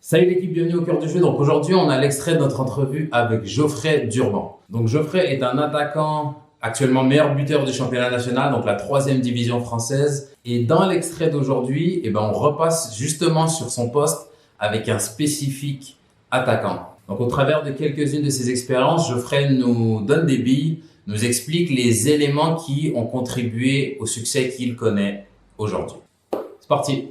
Salut l'équipe, bienvenue au cœur du jeu. Donc aujourd'hui, on a l'extrait de notre entrevue avec Geoffrey Durban. Donc Geoffrey est un attaquant actuellement meilleur buteur du championnat national, donc la troisième division française. Et dans l'extrait d'aujourd'hui, on repasse justement sur son poste avec un spécifique attaquant. Donc au travers de quelques-unes de ses expériences, Geoffrey nous donne des billes, nous explique les éléments qui ont contribué au succès qu'il connaît aujourd'hui. C'est parti.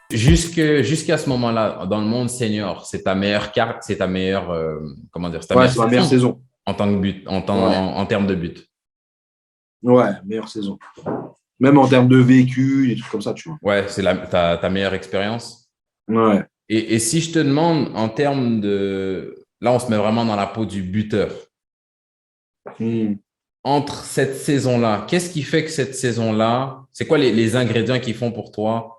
Jusqu'à ce moment-là, dans le monde senior, c'est ta meilleure carte, c'est ta meilleure, c'est ta Ouais, meilleure c'est ma meilleure saison saison. en tant que but, Ouais, en termes de but. ouais, meilleure saison. Même en termes de vécu, des trucs comme ça, tu vois. Ouais, c'est ta meilleure expérience. Ouais. Et si je te demande en termes de, là, on se met vraiment dans la peau du buteur. Hmm. Entre cette saison-là, qu'est-ce qui fait que cette saison-là, c'est quoi les ingrédients qui font pour toi?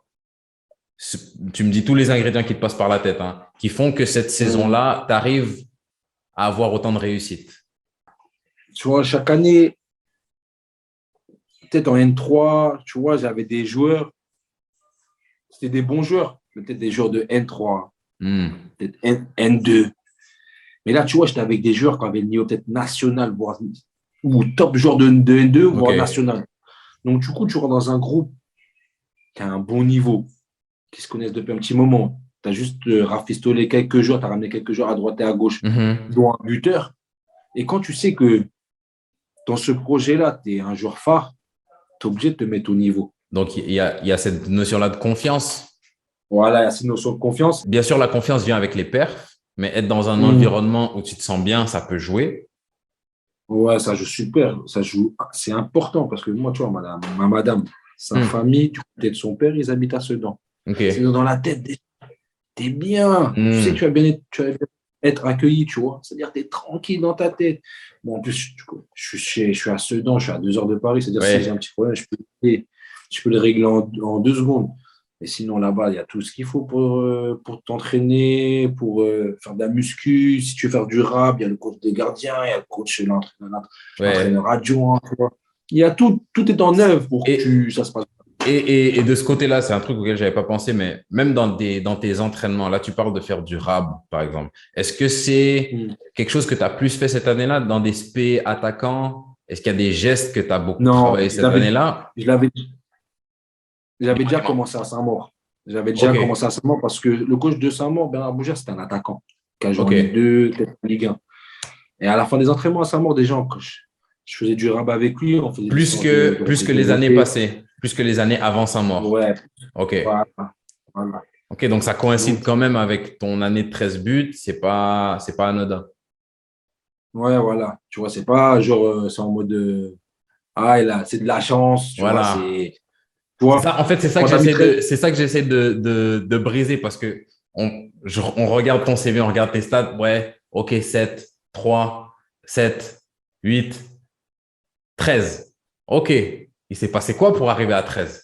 Tu me dis tous les ingrédients qui te passent par la tête, hein, qui font que cette Hmm. saison-là, tu arrives à avoir autant de réussite. Tu vois, chaque année, peut-être en N3, tu vois, j'avais des joueurs, c'était des bons joueurs, peut-être des joueurs de N3, Hmm. peut-être N2. Mais là, tu vois, j'étais avec des joueurs qui avaient le niveau peut-être national, voire ou top joueur de N2, Ok. voire national. Donc, du coup, tu rentres dans un groupe qui a un bon niveau, qui se connaissent depuis un petit moment. Tu as juste rafistolé quelques joueurs, tu as ramené quelques joueurs à droite et à gauche, Mhm. dont un buteur. Et quand tu sais que dans ce projet-là, tu es un joueur phare, tu es obligé de te mettre au niveau. Donc, il y a cette notion-là de confiance. Voilà, il y a cette notion de confiance. Bien sûr, la confiance vient avec les perfs, mais être dans un Mmh. environnement où tu te sens bien, ça peut jouer. Ouais, ça joue super. Ça joue, c'est important parce que moi, tu vois, ma madame, sa Hmm. famille, du côté de son père, ils habitent à Sedan. C'est Ok. dans la tête, t'es bien. Tu sais que Hmm. tu vas bien être accueilli, tu vois. C'est-à-dire que tu es tranquille dans ta tête. Bon, en plus, je suis à Sedan, je suis à 2 heures de Paris. C'est-à-dire si j'ai un Ouais. petit problème, je peux le régler en 2 secondes. Mais sinon, là-bas, il y a tout ce qu'il faut pour t'entraîner, pour faire de la muscu. Si tu veux faire du rap, il y a le coach des gardiens, il y a le coach, l'entraîneur Ouais. adjoint. Tu vois. Il y a tout, tout est en œuvre pour Et, que ça se passe. et de ce côté-là, c'est un truc auquel je n'avais pas pensé, mais même dans tes entraînements, là, tu parles de faire du rab, par exemple. Est-ce que c'est Hmm. quelque chose que tu as plus fait cette année-là dans des spé attaquants? Est-ce qu'il y a des gestes que tu as beaucoup Non, travaillé cette année-là? je l'avais J'avais Dis-moi, déjà dis-moi. commencé à Saint-Maur. J'avais déjà Ok. commencé à Saint-Maur parce que le coach de Saint-Maur, Bernard Bougère, c'était un attaquant qui a joué en Ok. Ligue 2, peut-être en Ligue 1. Et à la fin des entraînements à Saint-Maur, déjà, je faisais du rabat avec lui, on faisait des Plus séances de, que, de plus reprise que de les années volée. passées, plus que les années avant sa mort. Ouais, Ok. voilà, voilà. Ok, donc ça coïncide Donc, quand même avec ton année de 13 buts, c'est pas anodin. ouais, voilà. Tu vois, c'est pas genre, c'est en mode ah, là, c'est de la chance, tu vois, Voilà. tu C'est vois, ça, en fait, quand t'as mis 13, c'est ça que j'essaie de briser parce que on regarde ton CV, on regarde tes stats. Ouais, ok, 7, 3, 7, 8, 13. Ok. Il s'est passé quoi pour arriver à 13,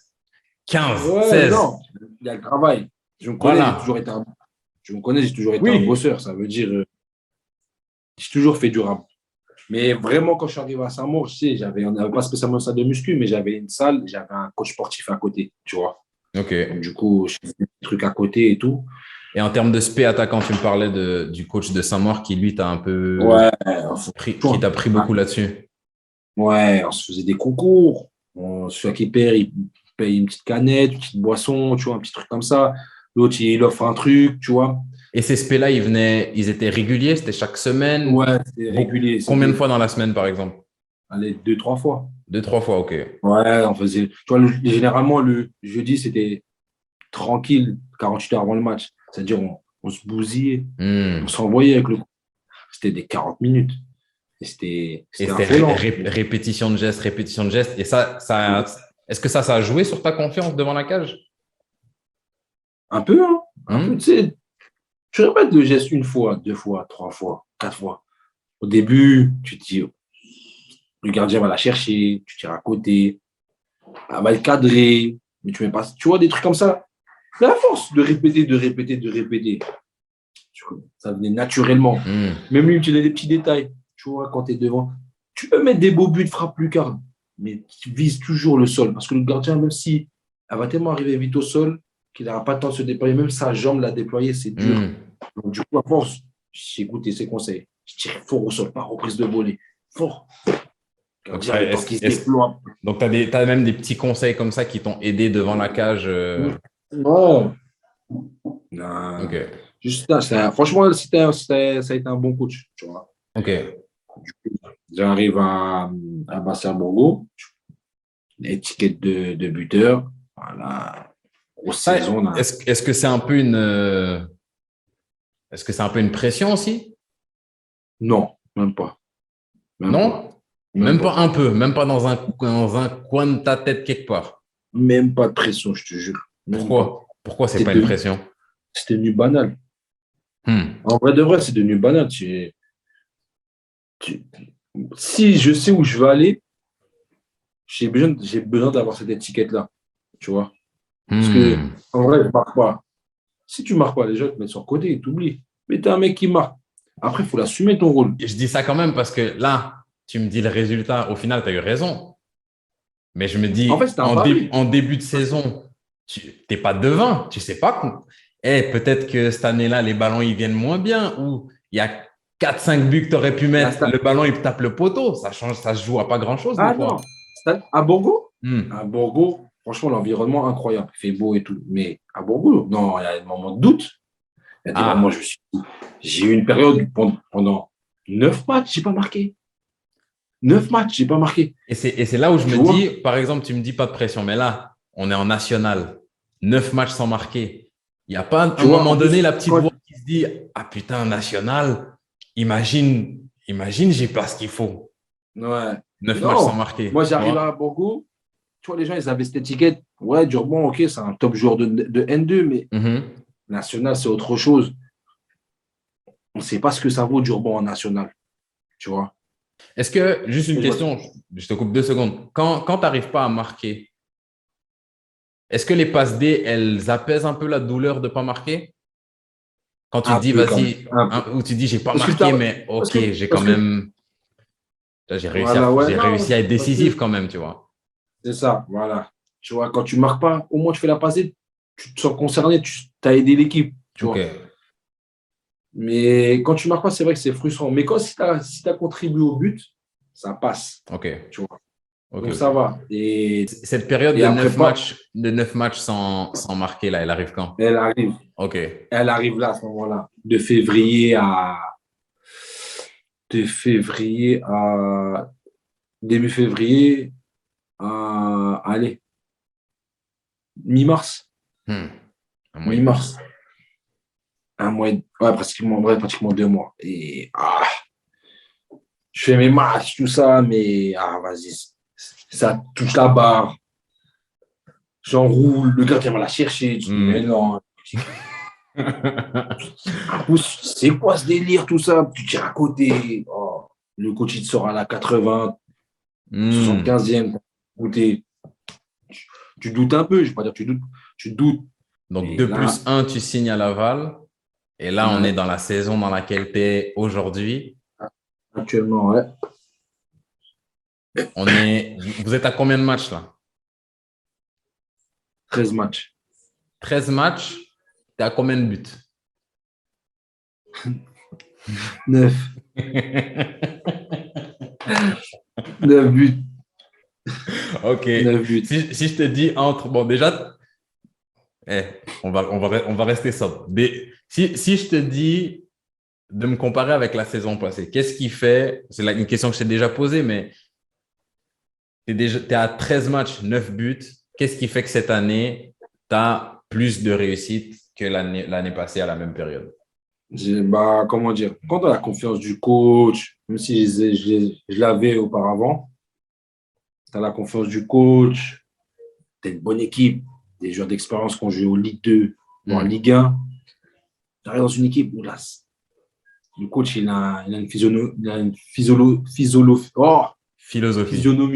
15, ouais, 16? non, il y a le travail. Je me connais, Voilà. j'ai toujours été un Oui. bosseur. Ça veut dire, j'ai toujours fait du rap. Mais vraiment, quand je suis arrivé à Saint-Maur, on n'avait pas spécialement une salle de muscu, mais j'avais une salle, j'avais un coach sportif à côté, tu vois. Ok. Donc, du coup, je faisais des trucs à côté et tout. Et en termes de spé attaquant, tu me parlais du coach de Saint-Maur qui, lui, t'a un peu Ouais, enfin, qui t'a pris beaucoup là-dessus. ouais, on se faisait des concours. Celui qui perd, il paye une petite canette, une petite boisson, tu vois, un petit truc comme ça. L'autre, il offre un truc, tu vois. Et ces spés-là, ils étaient réguliers, c'était chaque semaine. Ouais, c'était régulier. Combien de C'était, fois dans la semaine, par exemple? allez, 2, 3 fois. Deux, trois fois, ok. Ouais, on faisait. Tu vois, généralement, le jeudi, c'était tranquille 48 heures avant le match. C'est-à-dire, on se bousillait, on Hmm. se renvoyait avec le. C'était des 40 minutes. Et c'était Et c'était c'était affolant. répétition de gestes, répétition de gestes. Et est-ce que ça a joué sur ta confiance devant la cage? Un peu, hein. Un peu, tu Hmm. sais. Tu répètes le geste une fois, 2 fois, 3 fois, 4 fois. Au début, tu te dis, le gardien va la chercher, tu tires à côté, elle va le cadrer, mais tu mets pas. Tu vois, des trucs comme ça. Mais à force de répéter, de répéter, de répéter, ça venait naturellement. Hmm. Même lui, tu as des petits détails. Tu vois, quand tu es devant, tu peux mettre des beaux buts, frappe lucarne, mais tu vises toujours le sol. Parce que le gardien, même si Elle va tellement arriver vite au sol qu'il n'aura pas le temps de se déployer. Même sa jambe l'a déployer, c'est dur. Donc, du coup, à force, j'ai écouté ses conseils. Je tire fort au sol, pas reprise de volée. Fort. Donc, Gardien, le temps qu'il se déploie. donc t'as même des petits conseils comme ça qui t'ont aidé devant la cage. Non. Non. Ok. Juste ça, franchement, ça a été un bon coach. Tu vois. Ok. J'arrive à Basser-Borgo, étiquette de buteur. Voilà. Grosse saison. Là. Est-ce que c'est un peu est-ce que c'est un peu une pression aussi? Non, même pas. Non? Pas. Même pas un peu, même pas dans un coin de ta tête quelque part. Même pas de pression, je te jure. Même Pourquoi? pas. Pourquoi c'est pas une pression? C'est devenu banal. Hmm. En vrai de vrai, c'est devenu banal. Si je sais où je veux aller, j'ai besoin d'avoir cette étiquette-là. Tu vois? Parce que, en vrai, je ne marque pas. Si tu ne marques pas, les gens te mettent sur le côté, ils t'oublient. Mais tu es un mec qui marque. Après, il faut l'assumer ton rôle. Je dis ça quand même parce que là, tu me dis le résultat. Au final, tu as eu raison. Mais je me dis, En fait, c'est un pari. en début de saison, tu n'es pas devin. Tu ne sais pas. Peut-être que cette année-là, les ballons, ils viennent moins bien. Ou il y a 4-5 buts que tu aurais pu mettre. Le ballon, il tape le poteau. Ça change, ça se joue à pas grand-chose des fois. Non. À Borgo, à Borgo, franchement, l'environnement incroyable. Il fait beau et tout. Mais à Borgo, non, il y a des moments de doute. Il y a des moments, j'ai eu une période pendant 9 matchs, je n'ai pas marqué. 9 matchs, je n'ai pas marqué. Et c'est là où je me dis, par exemple, tu me dis pas de pression, mais là, on est en national, 9 matchs sans marquer. Il n'y a pas à un moment donné la petite voix qui se dit, ah putain, national, imagine, j'ai pas ce qu'il faut. Ouais. 9 matchs sans marquer. Moi, j'arrive à Borgo, tu vois, les gens, ils avaient cette étiquette. Ouais, Durban, ok, c'est un top joueur de N2, mais national, c'est autre chose. On ne sait pas ce que ça vaut Durban en national. Tu vois. Est-ce que, juste une question, je te coupe 2 secondes. Quand tu n'arrives pas à marquer, est-ce que les passes D, elles apaisent un peu la douleur de ne pas marquer? Quand tu te dis, vas-y, ou tu dis, j'ai pas marqué, mais ok, j'ai quand même. J'ai réussi à être décisif quand même, tu vois. C'est ça, voilà. Tu vois, quand tu ne marques pas, au moins tu fais la passe, tu te sens concerné, tu as aidé l'équipe. Tu vois. Mais quand tu ne marques pas, c'est vrai que c'est frustrant. Mais si tu as contribué au but, ça passe. Ok. Tu vois. Donc ça va. Et cette période de 9 matchs sans marquer, là, elle arrive quand? Elle arrive. Ok. Elle arrive là, à ce moment-là. De février à début février à allez, mi-mars. Mi-mars. Un mois, pratiquement 2 mois. Et je fais mes matchs, tout ça, mais vas-y, ça touche la barre. J'enroule, le gardien va la chercher. Tu dis, mais non. C'est quoi ce délire, tout ça? Tu tires à côté. Oh, le coach, il te sort à la 80, 75e. Tu doutes un peu, je ne vais pas dire que tu doutes. Tu doutes. Donc, 2+1, tu signes à Laval. Et là, on est dans la saison dans laquelle tu es aujourd'hui. Actuellement, ouais. Vous êtes à combien de matchs là? 13 matchs. 13 matchs, tu es à combien de buts? 9. 9 buts. Ok. 9 buts. Si je te dis entre. Bon, déjà, on va rester sobre. Si je te dis de me comparer avec la saison passée, qu'est-ce qui fait. C'est une question que je t'ai déjà posée, mais tu es à 13 matchs, 9 buts. Qu'est-ce qui fait que cette année, tu as plus de réussite que l'année passée à la même période? Comment dire? Quand tu as la confiance du coach, même si je l'avais auparavant, tu as la confiance du coach, tu as une bonne équipe, des joueurs d'expérience qui ont joué au Ligue 2 ou en Ligue 1. Tu arrives dans une équipe où là, le coach, il a une physionomie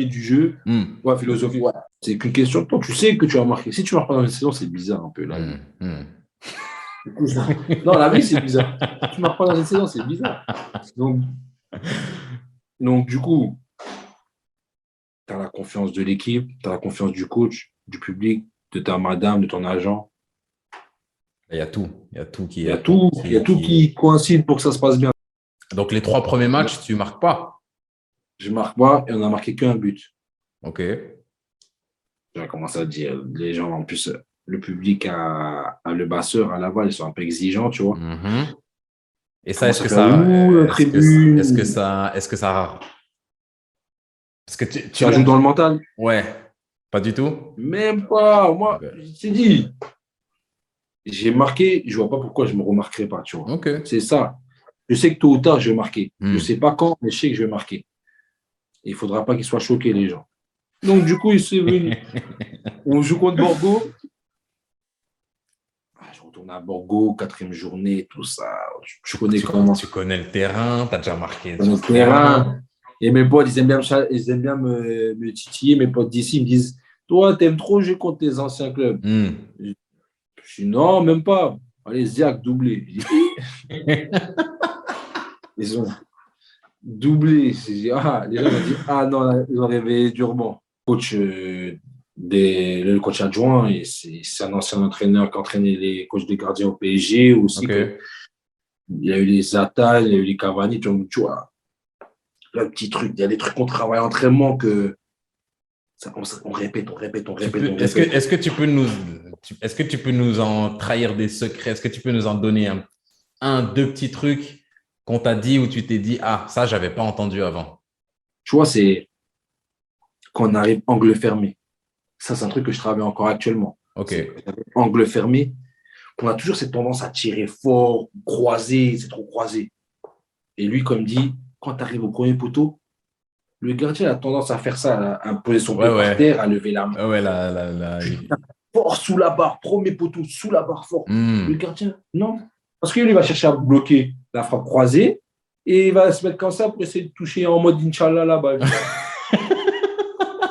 du jeu. Ouais, philosophie. Ouais. C'est qu'une question de temps. Tu sais que tu vas marquer. Si tu ne marques pas dans une saison, c'est bizarre un peu. Là. Non, la vie, c'est bizarre. Si tu ne marques pas dans une saison, c'est bizarre. Donc, du coup, tu as la confiance de l'équipe, tu as la confiance du coach, du public. de ta madame, de ton agent. Il y a tout. Il y a tout qui Il y a tout qui coïncide pour que ça se passe bien. Donc, les 3 premiers matchs, tu ne marques pas. Je marque pas et on a marqué qu'un but. OK. J'ai commencé à dire, les gens, en plus, le public à Le Basseur, à Laval, ils sont un peu exigeants, tu vois. Mhm. Et ça, Commence à faire, la tribune. est-ce que ça, parce que tu Ça joue dans le mental? Ouais, pas du tout. Même pas. Moi, Ok. je t'ai dit, j'ai marqué, je vois pas pourquoi je me remarquerai pas, tu vois. OK. C'est ça. Je sais que tôt ou tard, je vais marquer. Hmm. Je sais pas quand, mais je sais que je vais marquer. Il faudra pas qu'ils soient choqués, les gens. Donc, du coup, il s'est venu. On joue contre Borgo. Je retourne à Borgo, 4e journée, tout ça. Je connais comment. Tu connais le terrain, tu as déjà marqué Dans le terrain. Et mes potes, ils aiment bien me titiller. Mes potes d'ici, ils me disent, toi, t'aimes trop jouer contre tes anciens clubs. Je dis, non, même pas. Allez, Ziak, doublé. Ils ont doublé. Les gens m'ont dit, ah non, ils ont réveillé durement. Coach, le coach adjoint, et c'est un ancien entraîneur qui entraînait les coachs de gardiens au PSG aussi. Okay. Il y a eu les Zatan, il y a eu les Cavani, tu vois. Le petit truc, il y a des trucs qu'on travaille en entraînement que ça, on répète. Est-ce que tu peux nous en trahir des secrets? Est-ce que tu peux nous en donner deux petits trucs qu'on t'a dit ou tu t'es dit, ah, ça, j'avais pas entendu avant? Tu vois, c'est quand on arrive angle fermé. Ça, c'est un truc que je travaille encore actuellement. OK. Angle fermé, on a toujours cette tendance à tirer fort, croiser, c'est trop croisé. Et lui, comme dit, quand tu arrives au premier poteau, le gardien a tendance à faire ça, à poser son pied par terre, à lever la main. Fort sous la barre, premier poteau, sous la barre fort. Le gardien, non. Parce qu'il va chercher à bloquer la frappe croisée et il va se mettre comme ça pour essayer de toucher en mode Inch'Allah là-bas.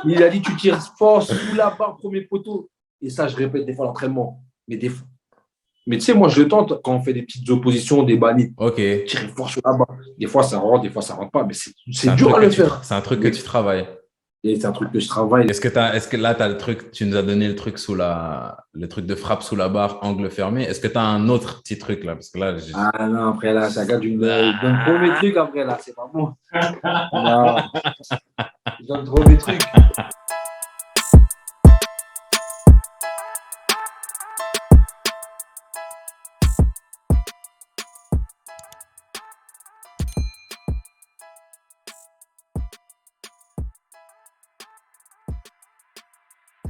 Il a dit, tu tires fort sous la barre, premier poteau. Et ça, je répète des fois à l'entraînement. Mais tu sais, moi, je le tente quand on fait des petites oppositions, des bannis. OK. Tirer fort sur la barre. Des fois, ça rentre, des fois, ça ne rentre pas. Mais c'est dur à le faire. C'est un truc que tu travailles. Et c'est un truc que je travaille. Est-ce que là, tu as le truc, tu nous as donné le truc le truc de frappe sous la barre, angle fermé. Est-ce que tu as un autre petit truc là? Parce que là, ah non, après là, ça garde d'un premier truc après là, c'est pas bon. Non, je donne trop des trucs.